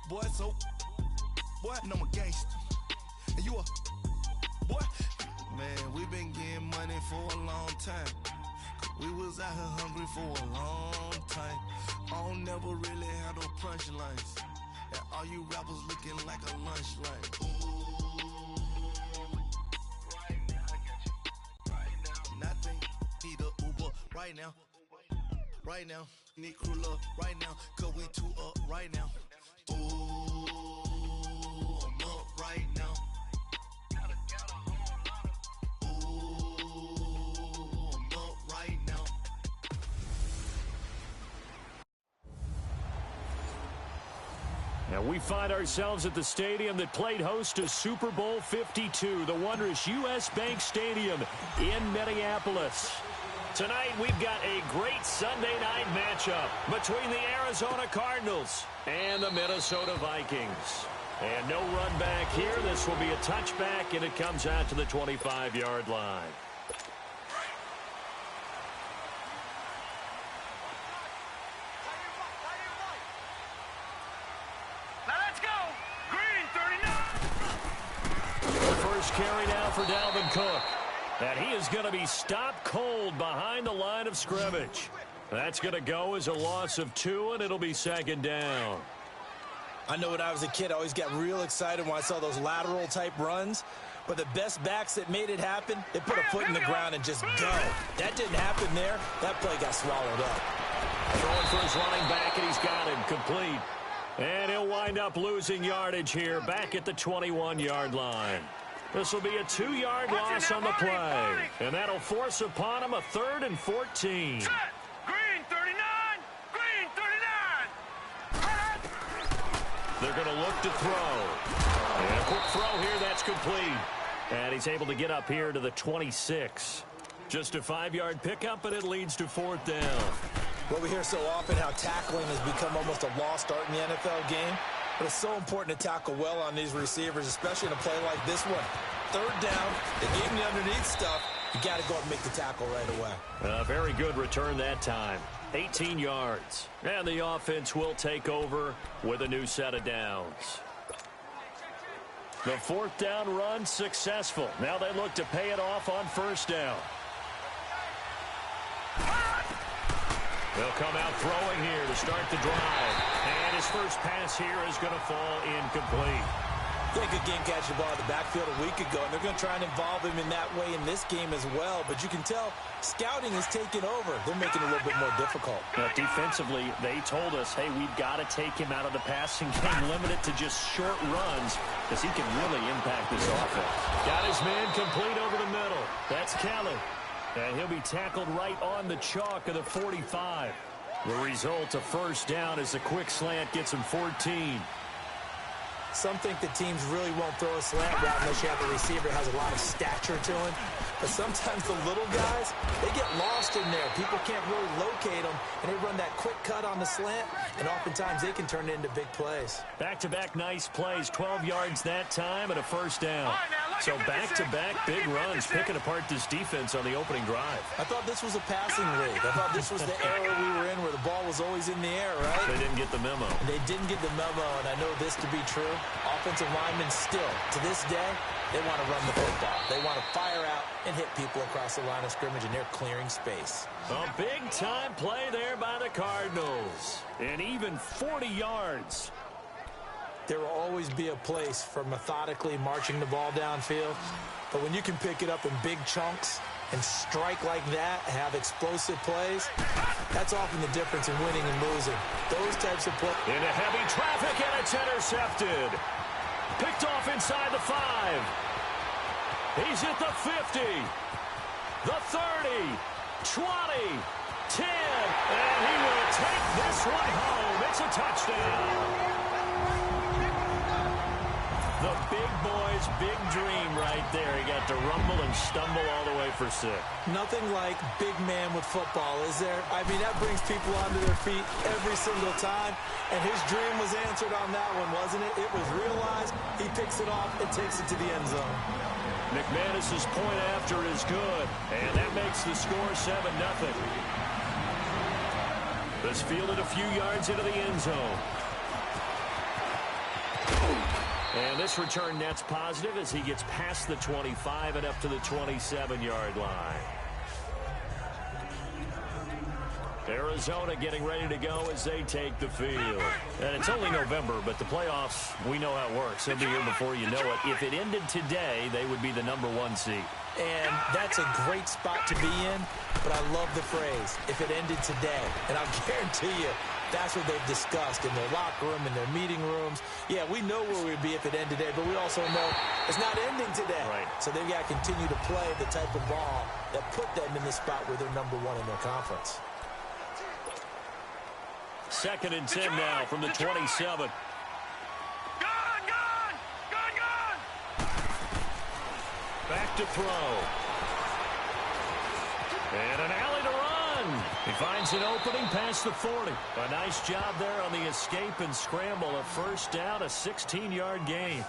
boy, so, boy, and I'm a gangster. And you a, boy, man, we been getting money for a long time. We was out here hungry for a long time. I don't never really have no punchlines. And all you rappers looking like a lunch line. Right now, I got you. Right now, nothing. Need a Uber right now. Right now, need crew love right now. Cause we two up right now. Ooh, I'm up right now. And we find ourselves at the stadium that played host to Super Bowl 52, the wondrous U.S. Bank Stadium in Minneapolis. Tonight, we've got a great Sunday night matchup between the Arizona Cardinals and the Minnesota Vikings. And no run back here. This will be a touchback, and it comes out to the 25-yard line. Carry now for Dalvin Cook. And he is going to be stopped cold behind the line of scrimmage. That's going to go as a loss of 2, and it'll be second down. I know when I was a kid, I always got real excited when I saw those lateral-type runs. But the best backs that made it happen, they put a foot in the ground and just go. That didn't happen there. That play got swallowed up. Throwing for his running back, and he's got him complete. And he'll wind up losing yardage here back at the 21-yard line. This will be a 2-yard loss on the play. And that'll force upon him a 3rd and 14. Green 39! Green 39! They're going to look to throw. And a quick throw here, that's complete. And he's able to get up here to the 26. Just a 5-yard pickup, and it leads to 4th down. Well, we hear so often how tackling has become almost a lost art in the NFL game. But it's so important to tackle well on these receivers, especially in a play like this one. 3rd down, they gave me underneath stuff. You got to go and make the tackle right away. Very good return that time. 18 yards. And the offense will take over with a new set of downs. The 4th down run successful. Now they look to pay it off on 1st down. They'll come out throwing here to start the drive. And his first pass here is going to fall incomplete. Yeah, good game catching the ball in the backfield a week ago, and they're going to try and involve him in that way in this game as well. But you can tell scouting is taking over. They're making it a little bit more difficult. Defensively, they told us, hey, we've got to take him out of the passing game, limit it to just short runs, because he can really impact this offense. Got his man complete over the middle. That's Kelly. And he'll be tackled right on the chalk of the 45. The result, a 1st down as a quick slant gets him 14. Some think that teams really won't throw a slant route unless you have a receiver that has a lot of stature to him. But sometimes the little guys, they get lost in there. People can't really locate them, and they run that quick cut on the slant, and oftentimes they can turn it into big plays. Back-to-back nice plays, 12 yards that time and a 1st down. So back-to-back big runs, picking apart this defense on the opening drive. I thought this was a passing league. I thought this was the era we were in where the ball was always in the air, right? They didn't get the memo. They didn't get the memo, and I know this to be true. Offensive linemen still, to this day, they want to run the football. They want to fire out and hit people across the line of scrimmage, and they're clearing space. A big-time play there by the Cardinals. And even 40 yards. There will always be a place for methodically marching the ball downfield. But when you can pick it up in big chunks and strike like that, have explosive plays, that's often the difference in winning and losing. Those types of plays. Into heavy traffic, and it's intercepted. Picked off inside the 5. He's at the 50. The 30. 20. 10. And he will take this one home. It's a touchdown. The big boy's big dream right there. He got to rumble and stumble all the way for 6. Nothing like big man with football, is there? I mean, that brings people onto their feet every single time. And his dream was answered on that one, wasn't it? It was realized. He picks it off and takes it to the end zone. McManus's point after is good. And that makes the score 7-0. This fielded a few yards into the end zone. And this return net's positive as he gets past the 25 and up to the 27-yard line. Arizona getting ready to go as they take the field. And it's only November, but the playoffs, we know how it works. They'll be here before you know it. If it ended today, they would be the #1 seed. And that's a great spot to be in, but I love the phrase, if it ended today. And I'll guarantee you, that's what they've discussed in their locker room, in their meeting rooms. Yeah, we know where we'd be if it ended today, but we also know it's not ending today. Right. So they've got to continue to play the type of ball that put them in the spot where they're #1 in their conference. 2nd and 10 now from the 27. Back to throw. And an alley to run. He finds an opening past the 40. A nice job there on the escape and scramble. A first down, a 16-yard gain.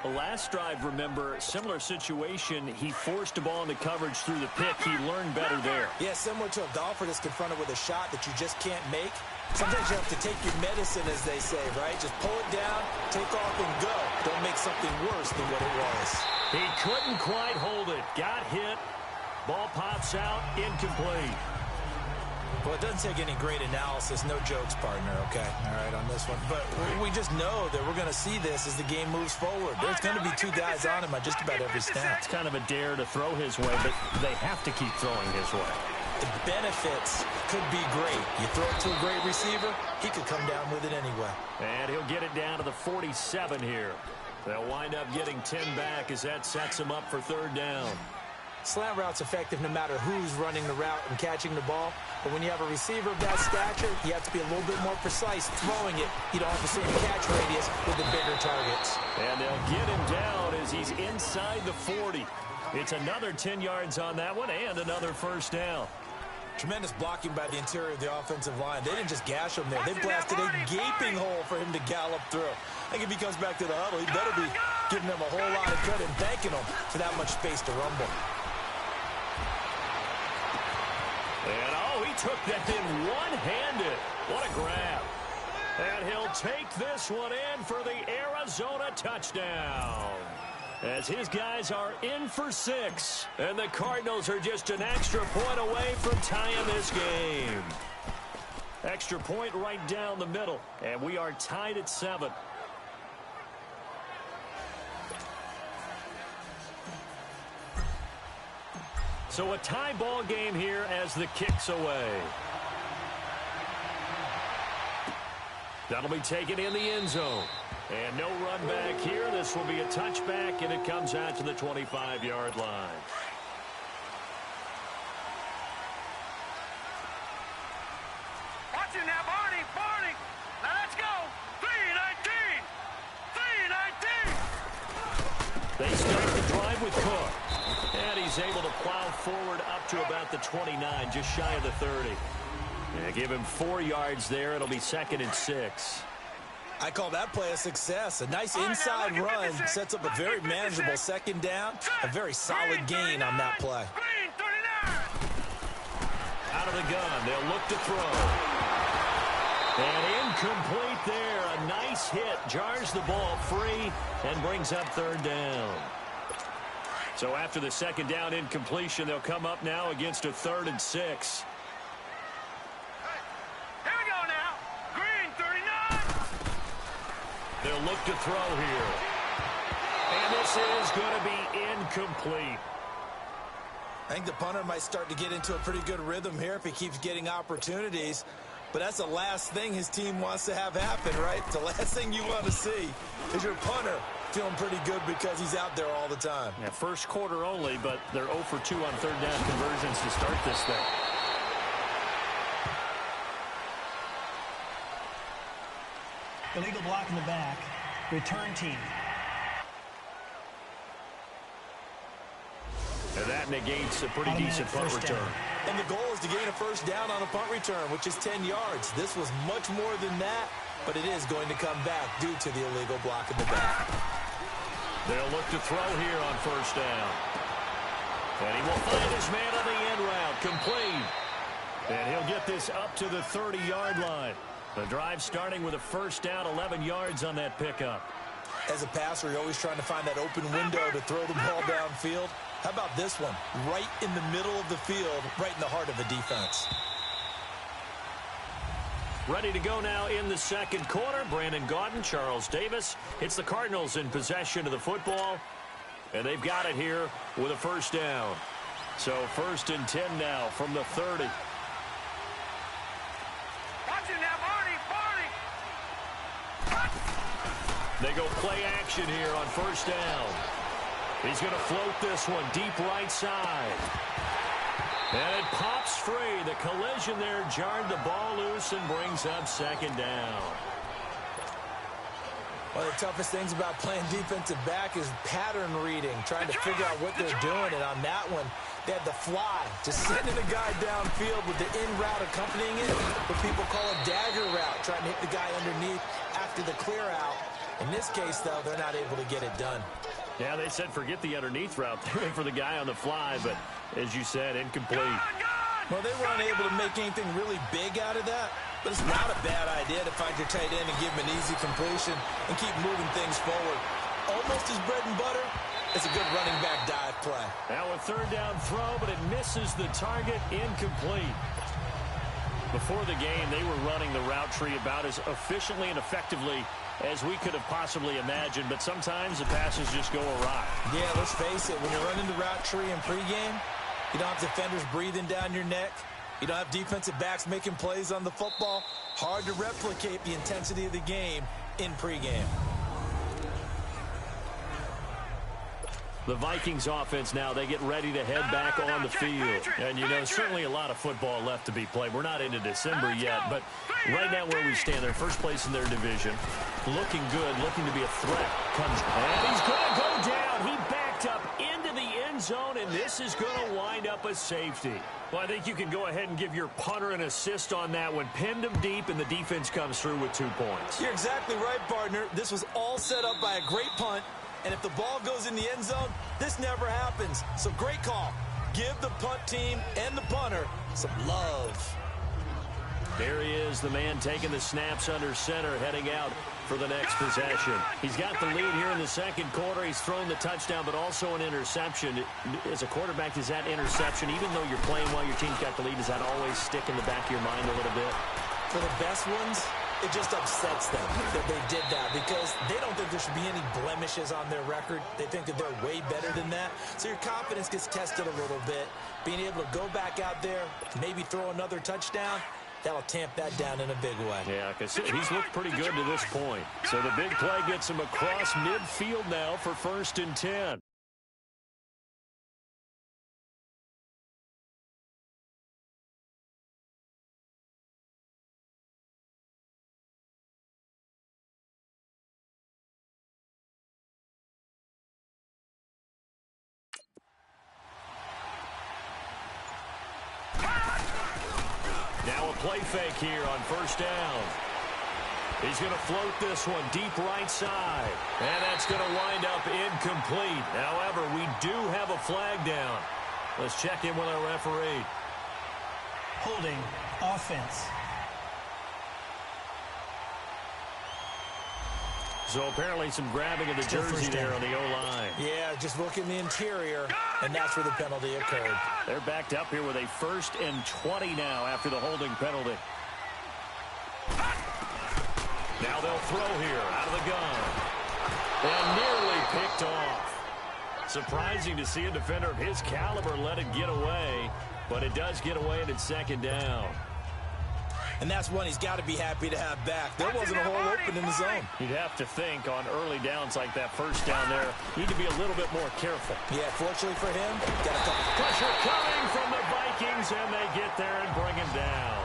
The last drive, remember, similar situation. He forced a ball into coverage through the pick. He learned better there. Yeah, similar to a golfer that's confronted with a shot that you just can't make. Sometimes you have to take your medicine, as they say, right? Just pull it down, take off, and go. Don't make something worse than what it was. He couldn't quite hold it. Got hit. Ball pops out. Incomplete. Well, it doesn't take any great analysis. No jokes, partner, okay? All right, on this one. But we just know that we're going to see this as the game moves forward. There's going to be 2 guys on him on just about every snap. It's kind of a dare to throw his way, but they have to keep throwing his way. The benefits could be great. You throw it to a great receiver, he could come down with it anyway. And he'll get it down to the 47 here. They'll wind up getting 10 back as that sets him up for 3rd down. Slant route's effective no matter who's running the route and catching the ball. But when you have a receiver of that stature, you have to be a little bit more precise throwing it. You don't have the same catch radius with the bigger targets. And they'll get him down as he's inside the 40. It's another 10 yards on that one and another first down. Tremendous blocking by the interior of the offensive line. They didn't just gash him there. They blasted a gaping hole for him to gallop through. I think if he comes back to the huddle, he better be giving them a whole lot of credit and thanking them for that much space to rumble. And, oh, he took that in one-handed. What a grab. And he'll take this one in for the Arizona touchdown. As his guys are in for 6. And the Cardinals are just an extra point away from tying this game. Extra point right down the middle. And we are tied at 7. So a tie ball game here as the kick's away. That'll be taken in the end zone. And no run back here. This will be a touchback, and it comes out to the 25-yard line. Watch it now, Barney, Barney. Now let's go. 3-19. 3-19. They start the drive with Cook. And he's able to plow forward up to about the 29, just shy of the 30. Yeah, give him 4 yards there. It'll be 2nd and 6. I call that play a success. A nice inside run sets up a very manageable 2nd down. A very solid gain on that play. Out of the gun, they'll look to throw. And incomplete there. A nice hit. Jars the ball free and brings up 3rd down. So after the 2nd down incompletion, they'll come up now against a 3rd and 6. Here we go now. Green, 39. They'll look to throw here. And this is going to be incomplete. I think the punter might start to get into a pretty good rhythm here if he keeps getting opportunities. But that's the last thing his team wants to have happen, right? The last thing you want to see is your punter feeling pretty good because he's out there all the time. Yeah, first quarter only, but they're 0 for 2 on 3rd down conversions to start this thing. Illegal block in the back. Return team. And that negates a pretty decent punt return. And the goal is to gain a first down on a punt return, which is 10 yards. This was much more than that, but it is going to come back due to the illegal block in the back. They'll look to throw here on 1st down. And he will find his man on the end route, complete. And he'll get this up to the 30-yard line. The drive starting with a 1st down, 11 yards on that pickup. As a passer, you're always trying to find that open window to throw the ball downfield. How about this one? Right in the middle of the field, right in the heart of the defense. Ready to go now in the second quarter. Brandon Gaudin, Charles Davis. It's the Cardinals in possession of the football. And they've got it here with a first down. So 1st and 10 now from the 30. Watch it now, Barney! They go play action here on first down. He's going to float this one deep right side. And it pops free. The collision there jarred the ball loose and brings up second down. One of the toughest things about playing defensive back is pattern reading, trying to figure out what they're doing. And on that one, they had the fly, just sending a guy downfield with the in route accompanying it, what people call a dagger route, trying to hit the guy underneath after the clear out. In this case, though, they're not able to get it done. Yeah, they said forget the underneath route. They went for the guy on the fly, but as you said, incomplete. Well, they were unable to make anything really big out of that, but it's not a bad idea to find your tight end and give him an easy completion and keep moving things forward. Almost his bread and butter. It's a good running back dive play. Now a third down throw, but it misses the target, incomplete. Before the game, they were running the route tree about as efficiently and effectively as we could have possibly imagined, but sometimes the passes just go awry. Yeah, let's face it, when you're running the route tree in pregame, you don't have defenders breathing down your neck. You don't have defensive backs making plays on the football. Hard to replicate the intensity of the game in pregame. The Vikings offense now, they get ready to head back on the field. And, you know, certainly a lot of football left to be played. We're not into December yet, but right now where we stand, they're first place in their division. Looking good, looking to be a threat. And he's going to go down. He backed up into the end zone, and this is going to wind up a safety. Well, I think you can go ahead and give your punter an assist on that one. Pinned him deep, and the defense comes through with 2 points. You're exactly right, partner. This was all set up by a great punt. And if the ball goes in the end zone, this never happens. So great call. Give the punt team and the punter some love. There he is, the man taking the snaps under center, heading out for the next possession. He's got the lead here in the second quarter. He's thrown the touchdown, but also an interception. As a quarterback, does that interception, even though you're playing while your team's got the lead, does that always stick in the back of your mind a little bit? For the best ones, it just upsets them that they did that because they don't think there should be any blemishes on their record. They think that they're way better than that. So your confidence gets tested a little bit. Being able to go back out there, maybe throw another touchdown, that'll tamp that down in a big way. Yeah, because he's looked pretty good to this point. So the big play gets him across midfield now for 1st and 10. Now a play fake here on first down. He's going to float this one deep right side. And that's going to wind up incomplete. However, we do have a flag down. Let's check in with our referee. Holding offense. So apparently some grabbing of the jersey there on the O-line. Yeah, just look in the interior, and that's where the penalty occurred. They're backed up here with a 1st and 20 now after the holding penalty. Now they'll throw here out of the gun. And nearly picked off. Surprising to see a defender of his caliber let it get away, but it does get away and it's 2nd down. And that's one he's got to be happy to have back. There wasn't a hole open in the zone. You'd have to think on early downs like that first down there, need to be a little bit more careful. Yeah, fortunately for him, got a couple. Pressure coming from the Vikings, and they get there and bring him down.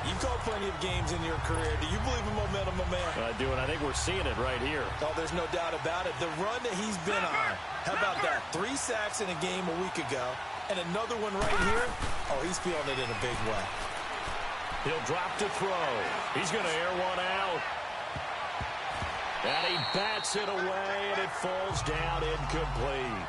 You've called plenty of games in your career. Do you believe in momentum, my man? I do, and I think we're seeing it right here. Oh, there's no doubt about it. The run that he's been on. How about that? 3 sacks in a game a week ago. And another one right here. Oh, he's feeling it in a big way. He'll drop to throw. He's going to air one out. And he bats it away, and it falls down incomplete.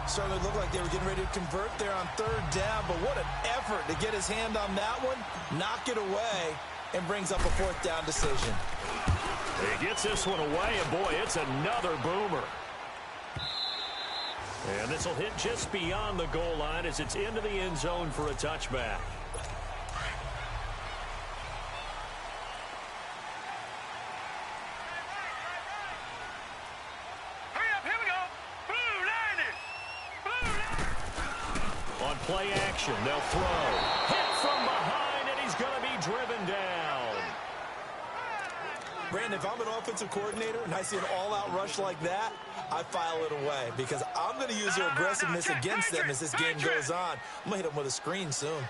Certainly looked like they were getting ready to convert there on 3rd down, but what an effort to get his hand on that one, knock it away, and brings up a 4th down decision. He gets this one away, and boy, it's another boomer. And this will hit just beyond the goal line as it's into the end zone for a touchback. Hurry up, here we go. Blue line it. On play action, they'll throw. Hit from behind, and he's going to be driven down. Brandon, if I'm an offensive coordinator and I see an all-out rush like that, I file it away because I'm going to use their aggressiveness against them as this game goes on. I'm going to hit them with a screen soon.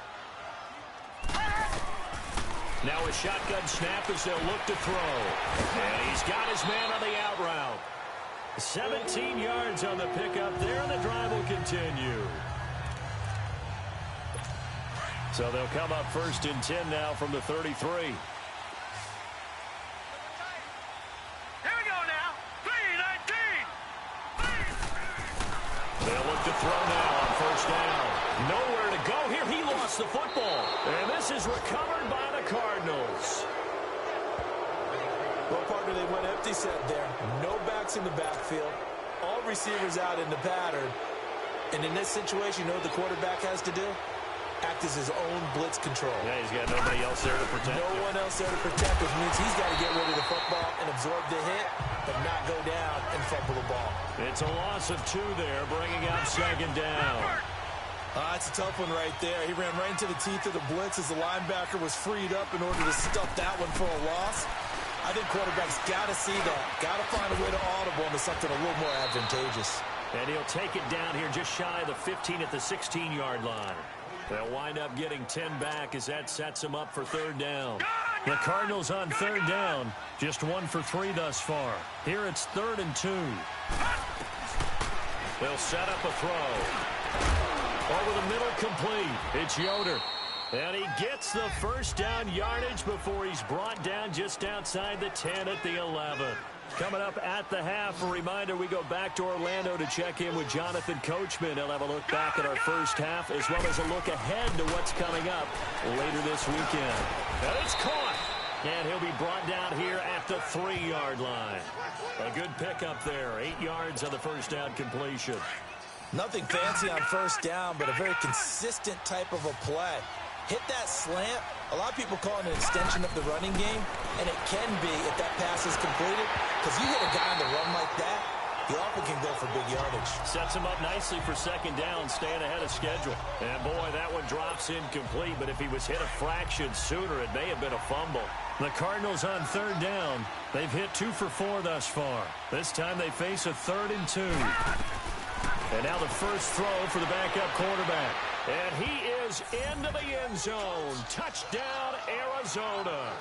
Now a shotgun snap as they'll look to throw. And he's got his man on the out route. 17 yards on the pickup there, and the drive will continue. So they'll come up 1st and 10 now from the 33. They'll look to throw now on 1st down. Nowhere to go here. He lost the football. And this is recovered by the Cardinals. Well, partner, they went empty set there. No backs in the backfield. All receivers out in the pattern. And in this situation, you know what the quarterback has to do? Act as his own blitz control. Yeah, he's got nobody else there to protect him. No one else there to protect, which means he's got to get rid of the football and absorb the hit, but not go down and fumble the ball. It's a loss of 2 there, bringing up 2nd down. It's a tough one right there. He ran right into the teeth of the blitz as the linebacker was freed up in order to stuff that one for a loss. I think quarterbacks got to see that. Got to find a way to audible into something a little more advantageous. And he'll take it down here just shy of the 15 at the 16-yard line. They'll wind up getting 10 back as that sets them up for 3rd down. The Cardinals on 3rd down, just 1 for 3 thus far. Here it's 3rd and 2. They'll set up a throw. Over the middle, complete. It's Yoder. And he gets the 1st down yardage before he's brought down just outside the 10 at the 11. Coming up at the half, a reminder, we go back to Orlando to check in with Jonathan Coachman. He'll have a look back at our 1st half as well as a look ahead to what's coming up later this weekend. And it's caught. And he'll be brought down here at the 3-yard line. A good pickup there. 8 yards on the 1st down completion. Nothing fancy on 1st down, but a very consistent type of a play. Hit that slant. A lot of people call it an extension of the running game, and it can be if that pass is completed, because you hit a guy on the run like that, he often can go for big yardage. Sets him up nicely for 2nd down, staying ahead of schedule. And boy, that one drops incomplete, but if he was hit a fraction sooner, it may have been a fumble. The Cardinals on 3rd down. They've hit 2 for 4 thus far. This time they face a 3rd and 2. And now the first throw for the backup quarterback. And he is into the end zone. Touchdown, Arizona.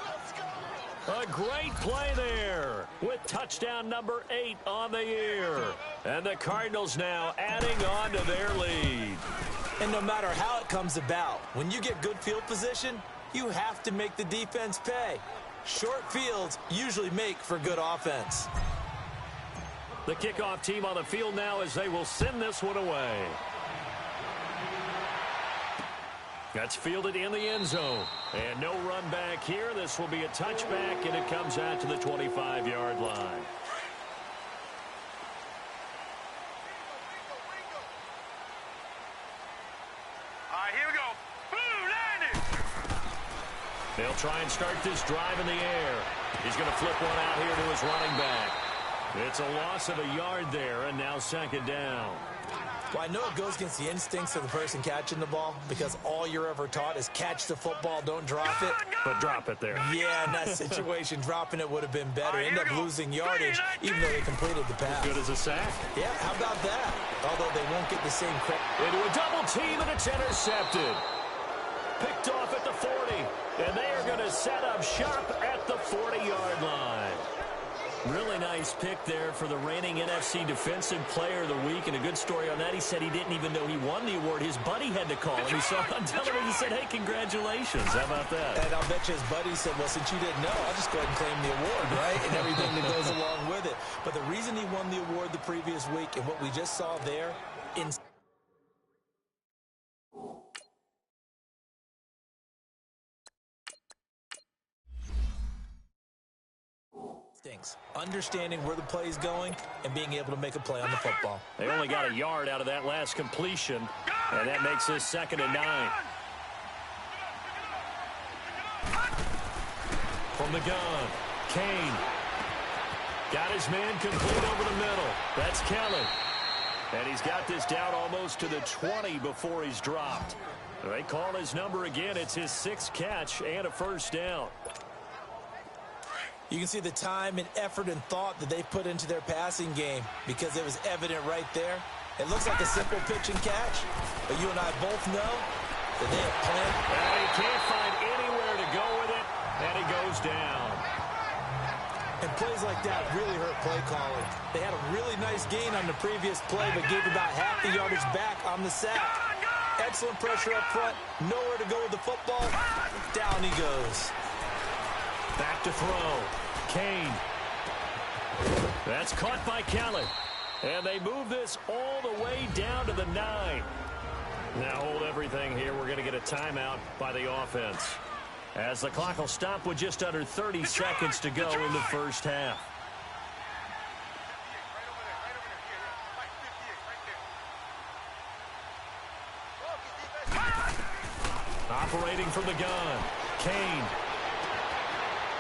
A great play there with touchdown number 8 on the year. And the Cardinals now adding on to their lead. And no matter how it comes about, when you get good field position, you have to make the defense pay. Short fields usually make for good offense. The kickoff team on the field now as they will send this one away. That's fielded in the end zone. And no run back here. This will be a touchback, and it comes out to the 25-yard line. All right, here we go. Blue line it. They'll try and start this drive in the air. He's going to flip one out here to his running back. It's a loss of a yard there, and now 2nd down. Well, I know it goes against the instincts of the person catching the ball because all you're ever taught is catch the football, don't drop it. But drop it there. Yeah, in that situation, dropping it would have been better. End up losing yardage, even though they completed the pass. Good as a sack. Yeah, how about that? Although they won't get the same credit. Into a double team, and it's intercepted. Picked off at the 40, and they are going to set up shop at the 40-yard line. Really nice pick there for the reigning NFC Defensive Player of the Week. And a good story on that. He said he didn't even know he won the award. His buddy had to call him. He saw it on television. He said, hey, congratulations. How about that? And I'll bet you his buddy said, well, since you didn't know, I'll just go ahead and claim the award, right? And everything that goes along with it. But the reason he won the award the previous week and what we just saw there, in Instincts, understanding where the play is going, and being able to make a play on the football. They only got a yard out of that last completion, and that makes this 2nd and 9. From the gun, Kane. Got his man complete over the middle. That's Kelly. And he's got this down almost to the 20 before he's dropped. They call his number again. It's his 6th catch and a first down. You can see the time and effort and thought that they put into their passing game because it was evident right there. It looks like a simple pitch and catch, but you and I both know that they have planned. And he can't find anywhere to go with it, and he goes down. And plays like that really hurt play calling. They had a really nice gain on the previous play, but gave about half the yardage back on the sack. Excellent pressure up front, nowhere to go with the football. Down he goes. Back to throw. Kane. That's caught by Kelly. And they move this all the way down to the 9. Now hold everything here. We're going to get a timeout by the offense, as the clock will stop with just under 30 seconds to go in the first half. Operating from the gun, Kane.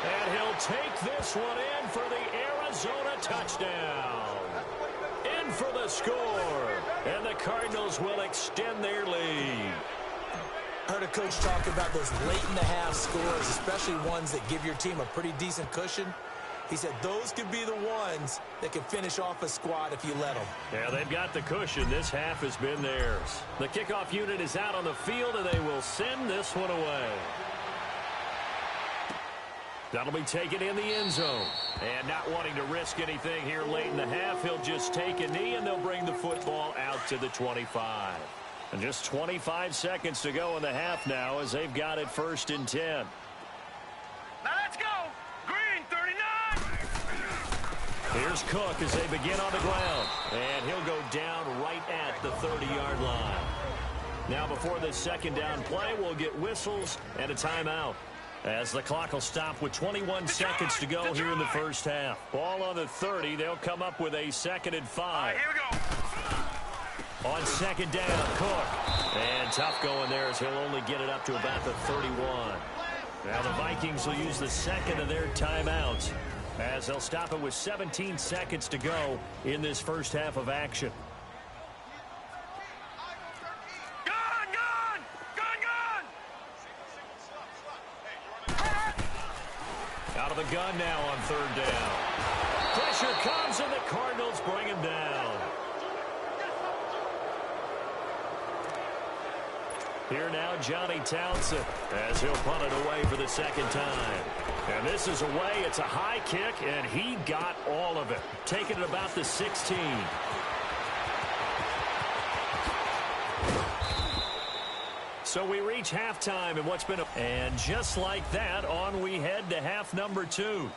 And he'll take this one in for the Arizona touchdown. In for the score. And the Cardinals will extend their lead. I heard a coach talk about those late-in-the-half scores, especially ones that give your team a pretty decent cushion. He said those could be the ones that can finish off a squad if you let them. Yeah, they've got the cushion. This half has been theirs. The kickoff unit is out on the field, and they will send this one away. That'll be taken in the end zone. And not wanting to risk anything here late in the half, he'll just take a knee, and they'll bring the football out to the 25. And just 25 seconds to go in the half now, as they've got it 1st and 10. Now let's go. Green 39. Here's Cook as they begin on the ground. And he'll go down right at the 30-yard line. Now before this 2nd down play, we'll get whistles and a timeout, as the clock will stop with 21 seconds to go here in the first half. Ball on the 30. They'll come up with a 2nd and 5. Here we go. On 2nd down, Cook. And tough going there, as he'll only get it up to about the 31. Now the Vikings will use the 2nd of their timeouts, as they'll stop it with 17 seconds to go in this first half of action. Out of the gun now on 3rd down. Pressure comes, and the Cardinals bring him down. Here now, Johnny Townsend, as he'll punt it away for the 2nd time. And this is away. It's a high kick, and he got all of it. Taking it about the 16. So we reach halftime in what's been a... And just like that, on we head to half number 2.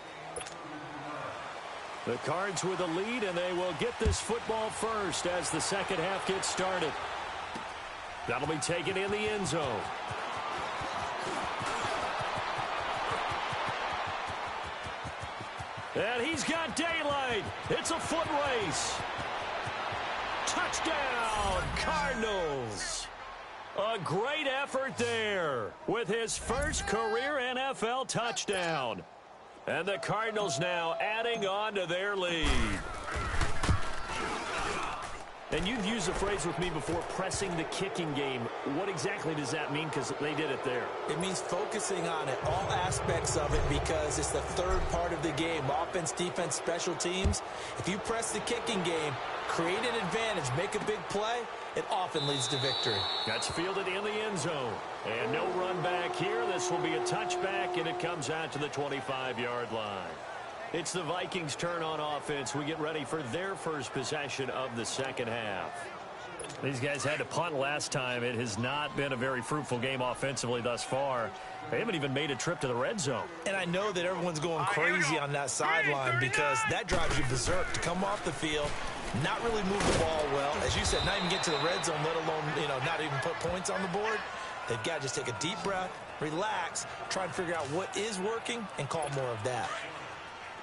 The Cards with the lead, and they will get this football first as the 2nd half gets started. That'll be taken in the end zone. And he's got daylight. It's a foot race. Touchdown, Cardinals. A great effort there with his first career NFL touchdown. And the Cardinals now adding on to their lead. And you've used the phrase with me before, pressing the kicking game. What exactly does that mean? Because they did it there. It means focusing on it, all aspects of it, because it's the 3rd part of the game. Offense, defense, special teams. If you press the kicking game, create an advantage, make a big play, it often leads to victory. That's fielded in the end zone. And no run back here. This will be a touchback, and it comes out to the 25-yard line. It's the Vikings' turn on offense. We get ready for their first possession of the 2nd half. These guys had to punt last time. It has not been a very fruitful game offensively thus far. They haven't even made a trip to the red zone. And I know that everyone's going crazy on that sideline, because that drives you berserk to come off the field, not really move the ball well. As you said, not even get to the red zone, let alone, not even put points on the board. They've got to just take a deep breath, relax, try and figure out what is working, and call more of that.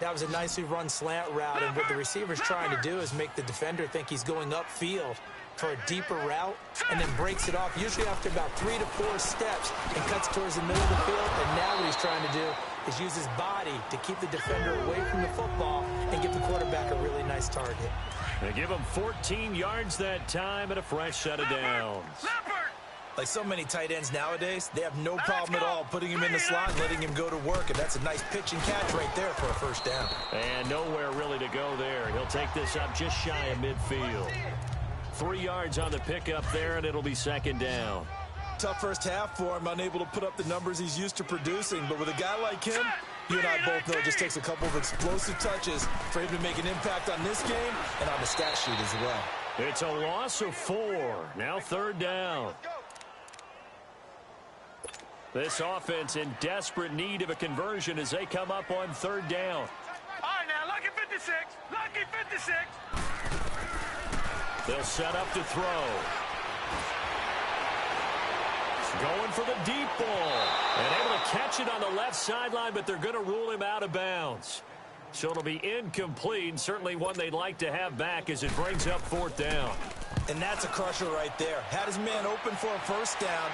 That was a nicely run slant route, and what the receiver's trying to do is make the defender think he's going upfield for a deeper route, and then breaks it off, usually after about 3 to 4 steps, and cuts towards the middle of the field. And now what he's trying to do is use his body to keep the defender away from the football and give the quarterback a really nice target. They give him 14 yards that time and a fresh set of downs. Like so many tight ends nowadays, they have no problem at all putting him in the slot and letting him go to work, and that's a nice pitch and catch right there for a first down. And nowhere really to go there. He'll take this up just shy of midfield. 3 yards on the pickup there, and it'll be second down. Tough first half for him, unable to put up the numbers he's used to producing. But with a guy like him, you and I both know it just takes a couple of explosive touches for him to make an impact on this game and on the stat sheet as well. It's a loss of 4. Now third down. This offense in desperate need of a conversion as they come up on third down. All right, now, lucky 56. Lucky 56. They'll set up to throw. Going for the deep ball. And able to catch it on the left sideline, but they're going to rule him out of bounds. So it'll be incomplete, and certainly one they'd like to have back as it brings up fourth down. And that's a crusher right there. Had his man open for a first down,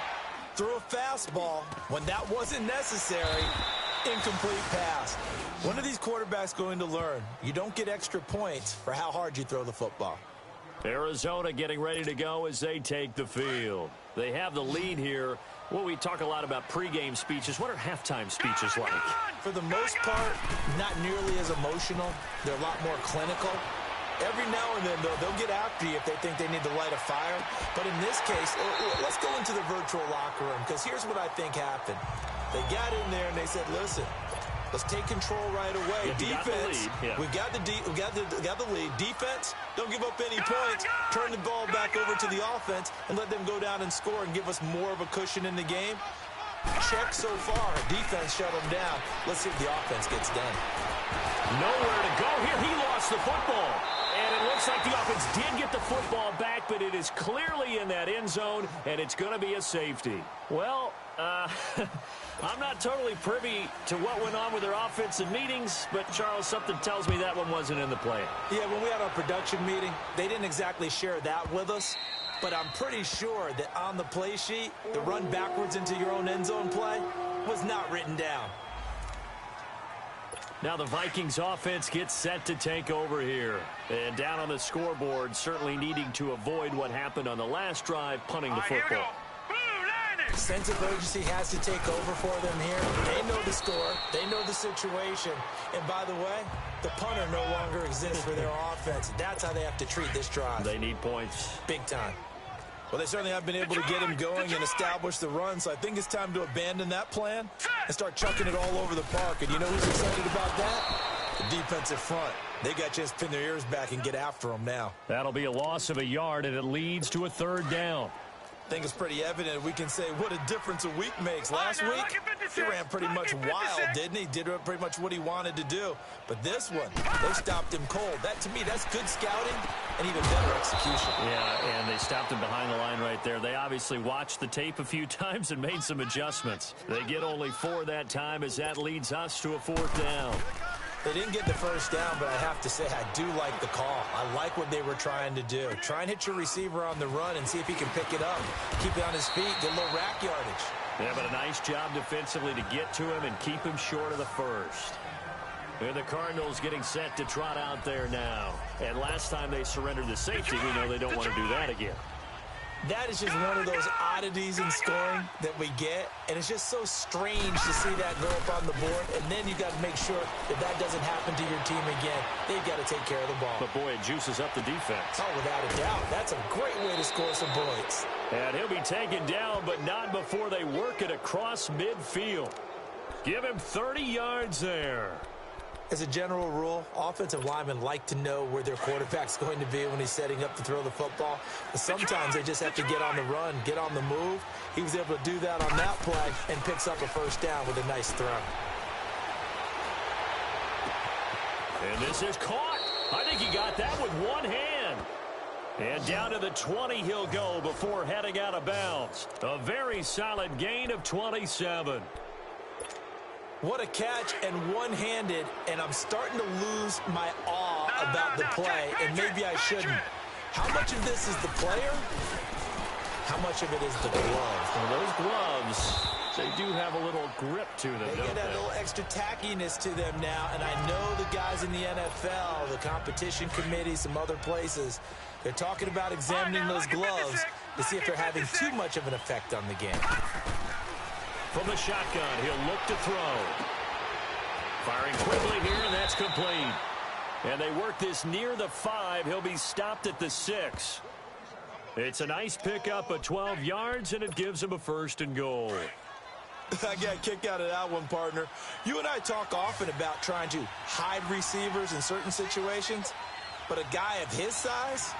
threw a fastball when that wasn't necessary. Incomplete pass. When are these quarterbacks going to learn? You don't get extra points for how hard you throw the football. Arizona getting ready to go as they take the field. They have the lead here. Well, we talk a lot about pregame speeches. What are halftime speeches like? For the most part, not nearly as emotional. They're a lot more clinical. Every now and then, though, they'll get after you if they think they need to light a fire. But in this case, let's go into the virtual locker room, because here's what I think happened. They got in there and they said, listen, let's take control right away. Defense, we got the lead. Defense, don't give up any points. Turn the ball back over to the offense and let them go down and score and give us more of a cushion in the game. Check so far. Defense shut them down. Let's see if the offense gets done. Nowhere to go here. He lost the football. And it looks like the offense did get the football back, but it is clearly in that end zone, and it's going to be a safety. Well, I'm not totally privy to what went on with their offensive meetings, but, Charles, something tells me that one wasn't in the plan. Yeah, when we had our production meeting, they didn't exactly share that with us, but I'm pretty sure that on the play sheet, the run backwards into your own end zone play was not written down. Now the Vikings offense gets set to take over here. And down on the scoreboard, certainly needing to avoid what happened on the last drive, punting the football. Sense of urgency has to take over for them here. They know the score. They know the situation. And by the way, the punter no longer exists for their offense. That's how they have to treat this drive. They need points. Big time. Well, they certainly have been able to get him going and establish the run, so I think it's time to abandon that plan and start chucking it all over the park. And you know who's excited about that? The defensive front. They got a chance to pin their ears back and get after them now. That'll be a loss of a yard, and it leads to a third down. I think it's pretty evident. We can say what a difference a week makes. Last week, he ran pretty much wild, didn't he? Did pretty much what he wanted to do. But this one, they stopped him cold. That, to me, that's good scouting and even better execution. Yeah, and they stopped him behind the line right there. They obviously watched the tape a few times and made some adjustments. They get only 4 that time as that leads us to a fourth down. They didn't get the first down, but I have to say I do like the call. I like what they were trying to do. Try and hit your receiver on the run and see if he can pick it up. Keep it on his feet, get a little rack yardage. Yeah, but a nice job defensively to get to him and keep him short of the first. And the Cardinals getting set to trot out there now. And last time they surrendered the safety, we know they don't want to do that again. That is just one of those oddities in scoring that we get, and it's just so strange to see that go up on the board, and then you got to make sure that that doesn't happen to your team again. They've got to take care of the ball. But, boy, it juices up the defense. Oh, without a doubt. That's a great way to score some points. And he'll be taken down, but not before they work it across midfield. Give him 30 yards there. As a general rule, offensive linemen like to know where their quarterback's going to be when he's setting up to throw the football. But sometimes they just have to get on the run, get on the move. He was able to do that on that play and picks up a first down with a nice throw. And this is caught. I think he got that with one hand. And down to the 20 he'll go before heading out of bounds. A very solid gain of 27. What a catch, and one-handed, and I'm starting to lose my awe about the play, and maybe I shouldn't. How much of this is the player? How much of it is the glove? Well, those gloves, they do have a little grip to them, They get that little extra tackiness to them now, and I know the guys in the NFL, the competition committee, some other places, they're talking about examining those gloves to see if they're having too much of an effect on the game. From the shotgun, he'll look to throw. Firing quickly here, and that's complete. And they work this near the 5. He'll be stopped at the 6. It's a nice pickup of 12 yards, and it gives him a 1st and goal. I got a kick out of that one, partner. You and I talk often about trying to hide receivers in certain situations, but a guy of his size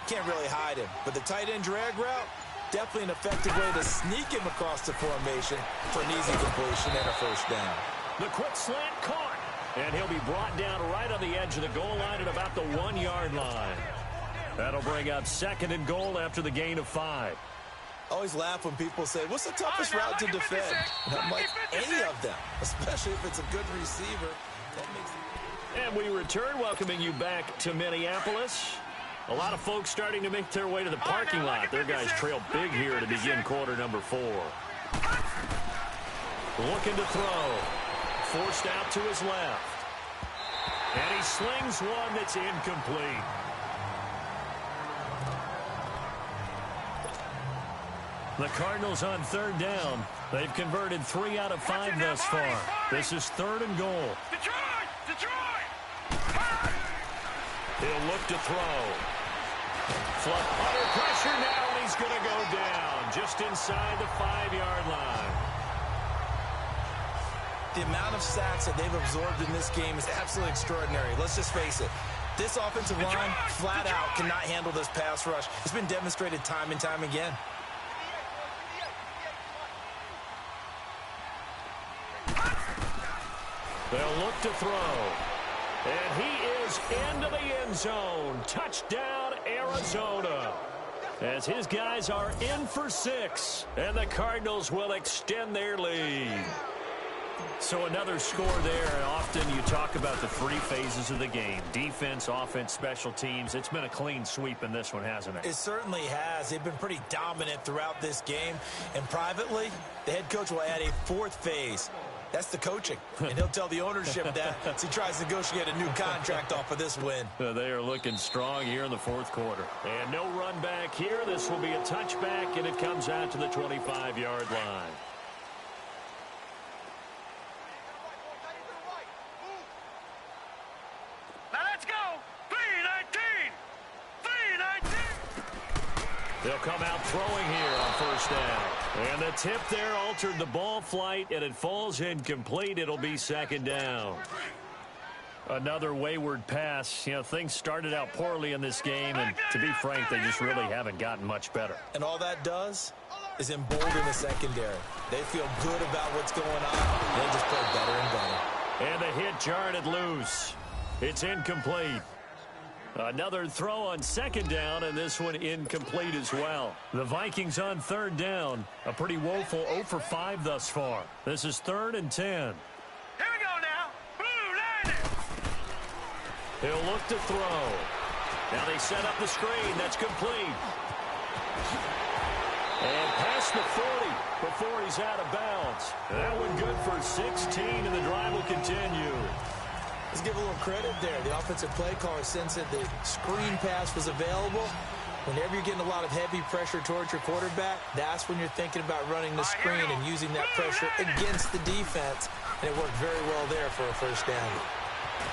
can't really hide him. But the tight end drag route, definitely an effective way to sneak him across the formation for an easy completion and a 1st down. The quick slant caught, and he'll be brought down right on the edge of the goal line at about the 1-yard line. That'll bring up 2nd and goal after the gain of 5. I always laugh when people say, what's the toughest route to defend? And I'm like, any of them, especially if it's a good receiver. That makes it... And we return, welcoming you back to Minneapolis. A lot of folks starting to make their way to the parking lot. Their guys trail big here to begin quarter number 4. Looking to throw. Forced out to his left. And he slings one that's incomplete. The Cardinals on 3rd down. They've converted 3 out of 5 thus far. This is 3rd and goal. Detroit! He'll look to throw. Fluff under pressure now, and he's going to go down just inside the 5-yard line. The amount of sacks that they've absorbed in this game is absolutely extraordinary. Let's just face it. This offensive line, flat out, cannot handle this pass rush. It's been demonstrated time and time again. They'll look to throw. And he is into the end zone. Touchdown, Arizona. As his guys are in for 6. And the Cardinals will extend their lead. So another score there. And often you talk about the 3 phases of the game. Defense, offense, special teams. It's been a clean sweep in this one, hasn't it? It certainly has. They've been pretty dominant throughout this game. And privately, the head coach will add a 4th phase. That's the coaching. And he'll tell the ownership that as he tries to negotiate a new contract off of this win. They are looking strong here in the 4th quarter. And no run back here. This will be a touchback, and it comes out to the 25-yard line. Now let's go. 3-19. 3-19. They'll come out throwing here on 1st down. And the tip there altered the ball flight, and it falls incomplete. It'll be 2nd down. Another wayward pass. You know, things started out poorly in this game, and to be frank, they just really haven't gotten much better. And all that does is embolden the secondary. They feel good about what's going on. They just play better and better. And the hit jarred it loose. It's incomplete. Another throw on 2nd down, and this one incomplete as well. The Vikings on 3rd down. A pretty woeful 0 for 5 thus far. This is 3rd and 10. Here we go now. Blue line. He'll look to throw. Now they set up the screen. That's complete. And past the 40 before he's out of bounds. That one good for 16, and the drive will continue. Let's give a little credit there. The offensive play caller sensed that the screen pass was available. Whenever you're getting a lot of heavy pressure towards your quarterback, that's when you're thinking about running the screen and using that pressure against the defense. And it worked very well there for a 1st down.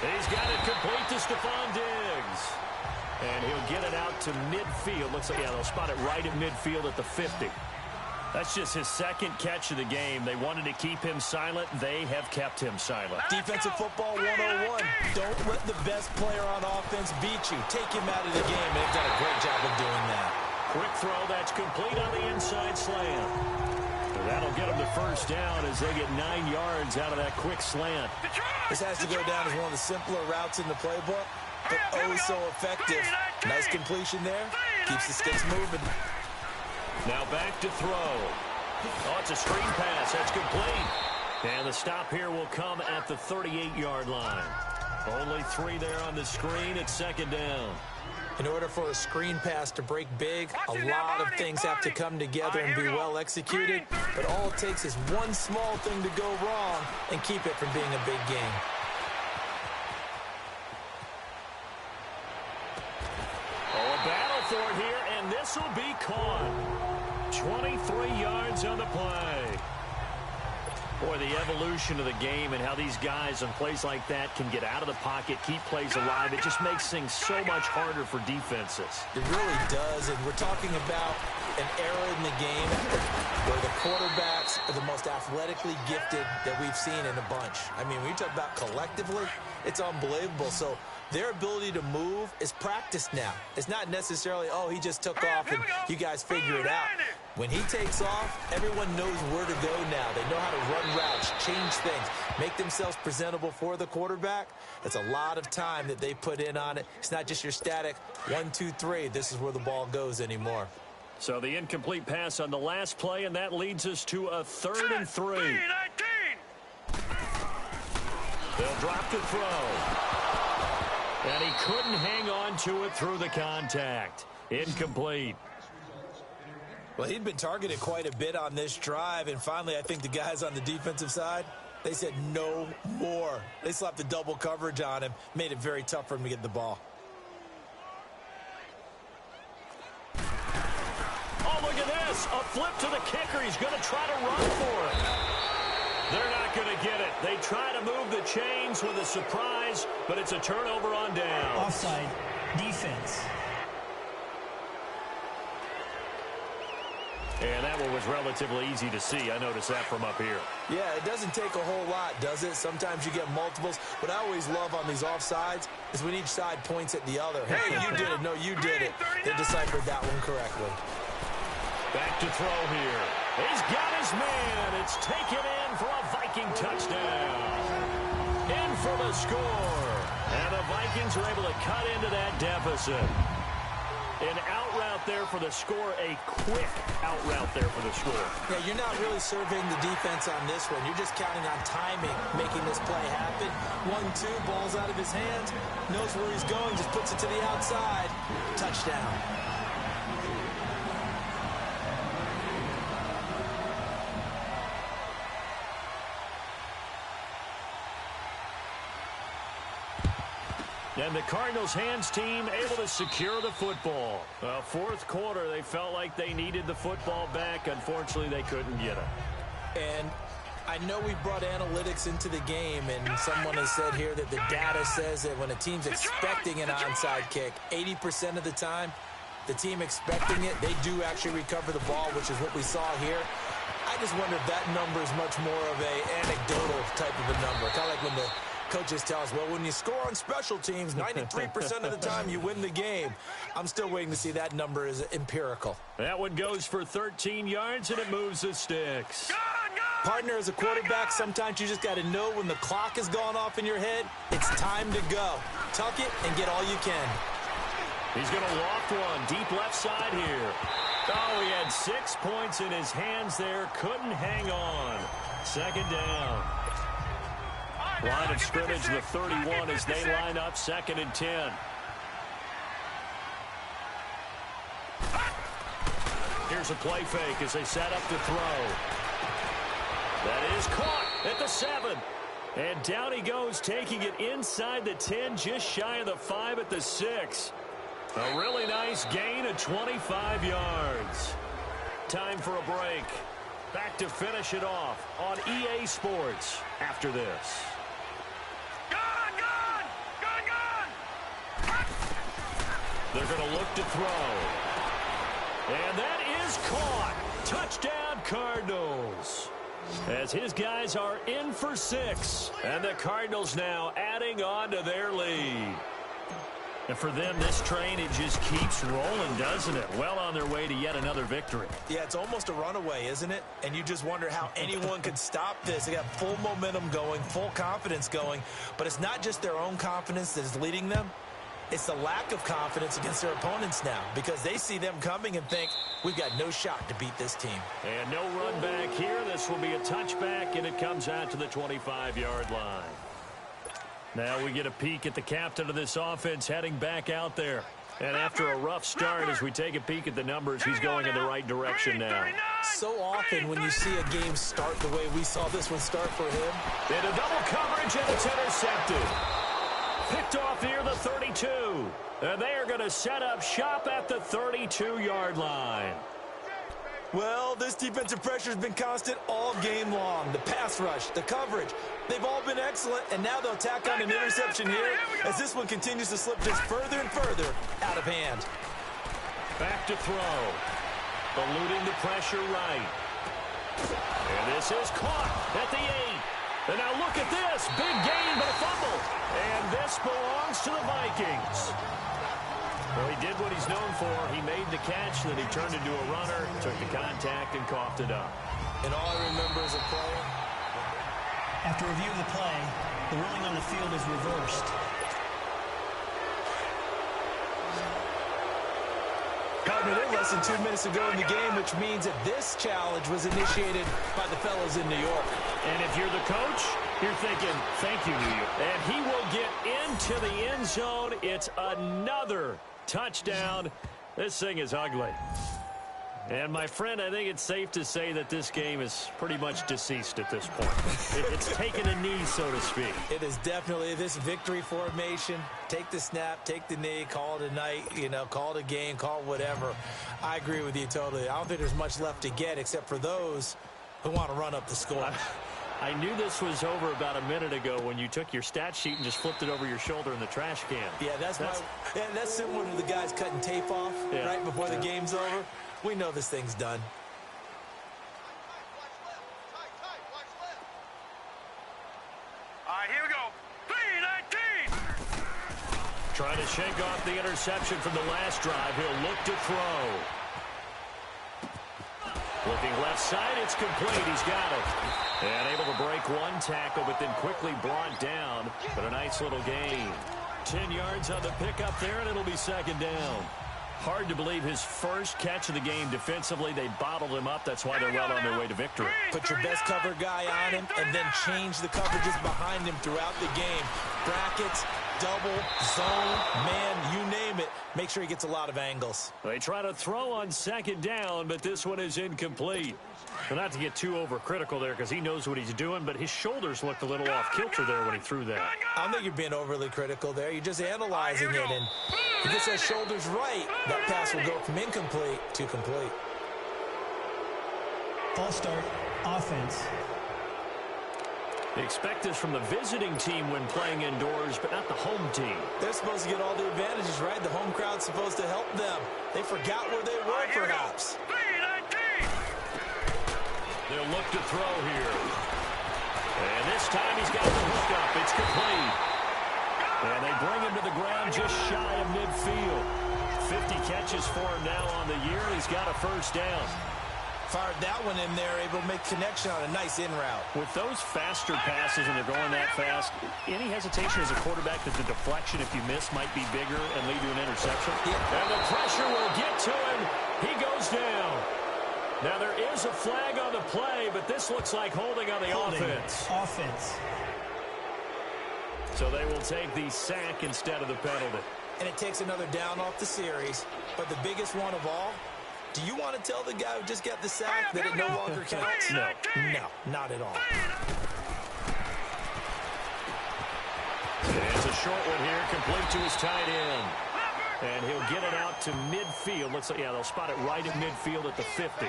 He's got it complete to Stephon Diggs. And he'll get it out to midfield. Looks like, yeah, they'll spot it right at midfield at the 50. That's just his 2nd catch of the game. They wanted to keep him silent. They have kept him silent. Defensive football 101. Don't let the best player on offense beat you. Take him out of the game, and they've done a great job of doing that. Quick throw. That's complete on the inside slant. That'll get them the 1st down as they get 9 yards out of that quick slant. This has to go down as one of the simpler routes in the playbook, but oh so effective. Nice completion there. Keeps the sticks moving. Now back to throw. Oh, it's a screen pass. That's complete. And the stop here will come at the 38-yard line. Only 3 there on the screen at second down. In order for a screen pass to break big, a lot of things have to come together and be well executed. But all it takes is one small thing to go wrong and keep it from being a big game. Oh, a battle for it here, and this will be caught. 23 yards on the play. Boy, the evolution of the game and how these guys on plays like that can get out of the pocket, keep plays alive, it just makes things so much harder for defenses. It really does, and we're talking about an era in the game where the quarterbacks are the most athletically gifted that we've seen in a bunch. I mean, when you talk about collectively, it's unbelievable. So their ability to move is practiced now. It's not necessarily, oh, he just took off and you guys figure it out. When he takes off, everyone knows where to go now. They know how to run routes, change things, make themselves presentable for the quarterback. That's a lot of time that they put in on it. It's not just your static 1, 2, 3. This is where the ball goes anymore. So the incomplete pass on the last play, and that leads us to a 3rd and 3. They'll drop the throw. And he couldn't hang on to it through the contact. Incomplete. Well, he'd been targeted quite a bit on this drive, and finally I think the guys on the defensive side, they said no more. They slapped the double coverage on him, made it very tough for him to get the ball. Oh, look at this. A flip to the kicker. He's going to try to run for it. They're not going to get it. They try to move the chains with a surprise, but it's a turnover on down. Offside. Defense. And that one was relatively easy to see. I noticed that from up here. Yeah, it doesn't take a whole lot, does it? Sometimes you get multiples. What I always love on these offsides is when each side points at the other. Hey, you did it. No, you did it. They deciphered that one correctly. Back to throw here. He's got his man. It's taken in for a Viking touchdown. In for the score. And the Vikings are able to cut into that deficit. An out route there for the score, a quick out route there for the score. Yeah, you're not really surveying the defense on this one. You're just counting on timing, making this play happen. 1-2, ball's out of his hands, knows where he's going, just puts it to the outside. Touchdown. And the Cardinals hands team able to secure the football. Fourth quarter, they felt like they needed the football back. Unfortunately, they couldn't get it. And I know we brought analytics into the game, and someone has said here that the data says that when a team's expecting an onside kick, 80% of the time, the team expecting it, they do actually recover the ball, which is what we saw here. I just wonder if that number is much more of an anecdotal type of a number, kind of like when the coaches tell us, well, when you score on special teams, 93% of the time you win the game. I'm still waiting to see that number is empirical. That one goes for 13 yards, and it moves the sticks. Partner, as a quarterback, sometimes you just got to know when the clock has gone off in your head, it's time to go. Tuck it and get all you can. He's going to loft one deep left side here. Oh, he had 6 points in his hands there. Couldn't hang on. Second down. Line of scrimmage, the 31 as they line up 2nd and 10. Here's a play fake as they set up to throw. That is caught at the 7. And down he goes, taking it inside the 10, just shy of the 5 at the 6. A really nice gain of 25 yards. Time for a break. Back to finish it off on EA Sports after this. They're going to look to throw. And that is caught. Touchdown, Cardinals. As his guys are in for 6. And the Cardinals now adding on to their lead. And for them, this train, it just keeps rolling, doesn't it? Well on their way to yet another victory. Yeah, it's almost a runaway, isn't it? And you just wonder how anyone could stop this. They got full momentum going, full confidence going. But it's not just their own confidence that is leading them. It's the lack of confidence against their opponents now because they see them coming and think, we've got no shot to beat this team. And no run back here. This will be a touchback, and it comes out to the 25-yard line. Now we get a peek at the captain of this offense heading back out there. And after a rough start, as we take a peek at the numbers, he's going in the right direction now. So often when you see a game start the way we saw this one start for him. Into double coverage, and it's intercepted. Picked off near the 32. And they are going to set up shop at the 32-yard line. Well, this defensive pressure has been constant all game long. The pass rush, the coverage, they've all been excellent, and now they'll tack on an interception here as this one continues to slip just further and further out of hand. Back to throw. Eluding the pressure right. And this is caught at the 8. And now look at this. Big gain, but a fumble. And this belongs to the Vikings. Well, he did what he's known for. He made the catch, then he turned into a runner, took the contact, and coughed it up. And all I remember as a player, After review of the play, the ruling on the field is reversed. Partner, they're less than 2 minutes to go in the game, which means that this challenge was initiated by the fellows in New York. And if you're the coach, you're thinking, thank you, New York. And he will get into the end zone. It's another touchdown. This thing is ugly. And, my friend, I think it's safe to say that this game is pretty much deceased at this point. It's taken a knee, so to speak. It is definitely this victory formation. Take the snap, take the knee, call it a night, call it a game, call it whatever. I agree with you totally. I don't think there's much left to get except for those who want to run up the score. I knew this was over about a minute ago when you took your stat sheet and just flipped it over your shoulder in the trash can. Yeah, that's similar to the guys cutting tape off right before the game's over. We know this thing's done. All right, here we go. 3-19. Trying to shake off the interception from the last drive. He'll look to throw. Looking left side, it's complete. He's got it. And able to break one tackle, but then quickly brought down. But a nice little gain. 10 yards on the pickup there, and it'll be second down. Hard to believe his first catch of the game defensively. They bottled him up. That's why they're well on their way to victory. Put your best cover guy on him and then change the coverages behind him throughout the game. Brackets, double, zone, man, you name it. Make sure he gets a lot of angles. They try to throw on second down, but this one is incomplete. Well, not to get too overcritical there because he knows what he's doing, but his shoulders looked a little off kilter there when he threw that. I don't think you're being overly critical there. You're just analyzing it, and if he gets those shoulders right, that pass will go from incomplete to complete. False start, offense. They expect this from the visiting team when playing indoors, but not the home team. They're supposed to get all the advantages, right? The home crowd's supposed to help them. They forgot where they were, perhaps. 3-19. They'll look to throw here. And this time he's got the hook up. It's complete. And they bring him to the ground just shy of midfield. 50 catches for him now on the year. He's got a first down. Fired that one in there, able to make connection on a nice in route. With those faster passes and they're going that fast, any hesitation as a quarterback that the deflection, if you miss, might be bigger and lead to an interception? Yeah. And the pressure will get to him. He goes down. Now, there is a flag on the play, but this looks like holding on the offense. So they will take the sack instead of the penalty. And it takes another down off the series. But the biggest one of all, do you want to tell the guy who just got the sack that it no longer counts? No, not at all. And it's a short one here, complete to his tight end. And he'll get it out to midfield. Looks like, they'll spot it right at midfield at the 50.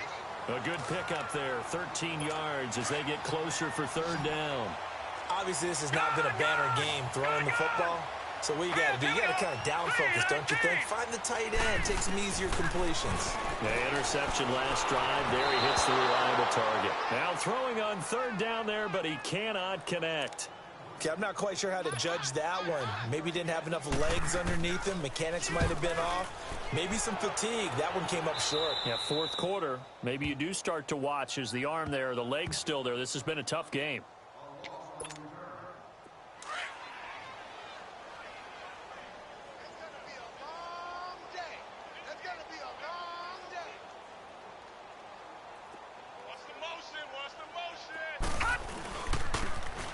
A good pickup there, 13 yards as they get closer for third down. Obviously, this has not been a banner game throwing the football. So what you got to do, you got to kind of down focus, don't you think? Find the tight end, take some easier completions. The interception last drive. There he hits the reliable target. Now throwing on third down there, but he cannot connect. Okay, I'm not quite sure how to judge that one. Maybe he didn't have enough legs underneath him. Mechanics might have been off. Maybe some fatigue. That one came up short. Yeah, fourth quarter. Maybe you do start to watch as the arm there, the leg's still there. This has been a tough game.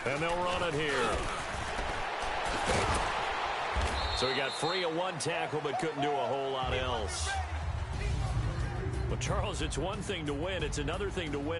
And they'll run it here. So he got free of one tackle but couldn't do a whole lot else. Well, Charles, it's one thing to win. It's another thing to win.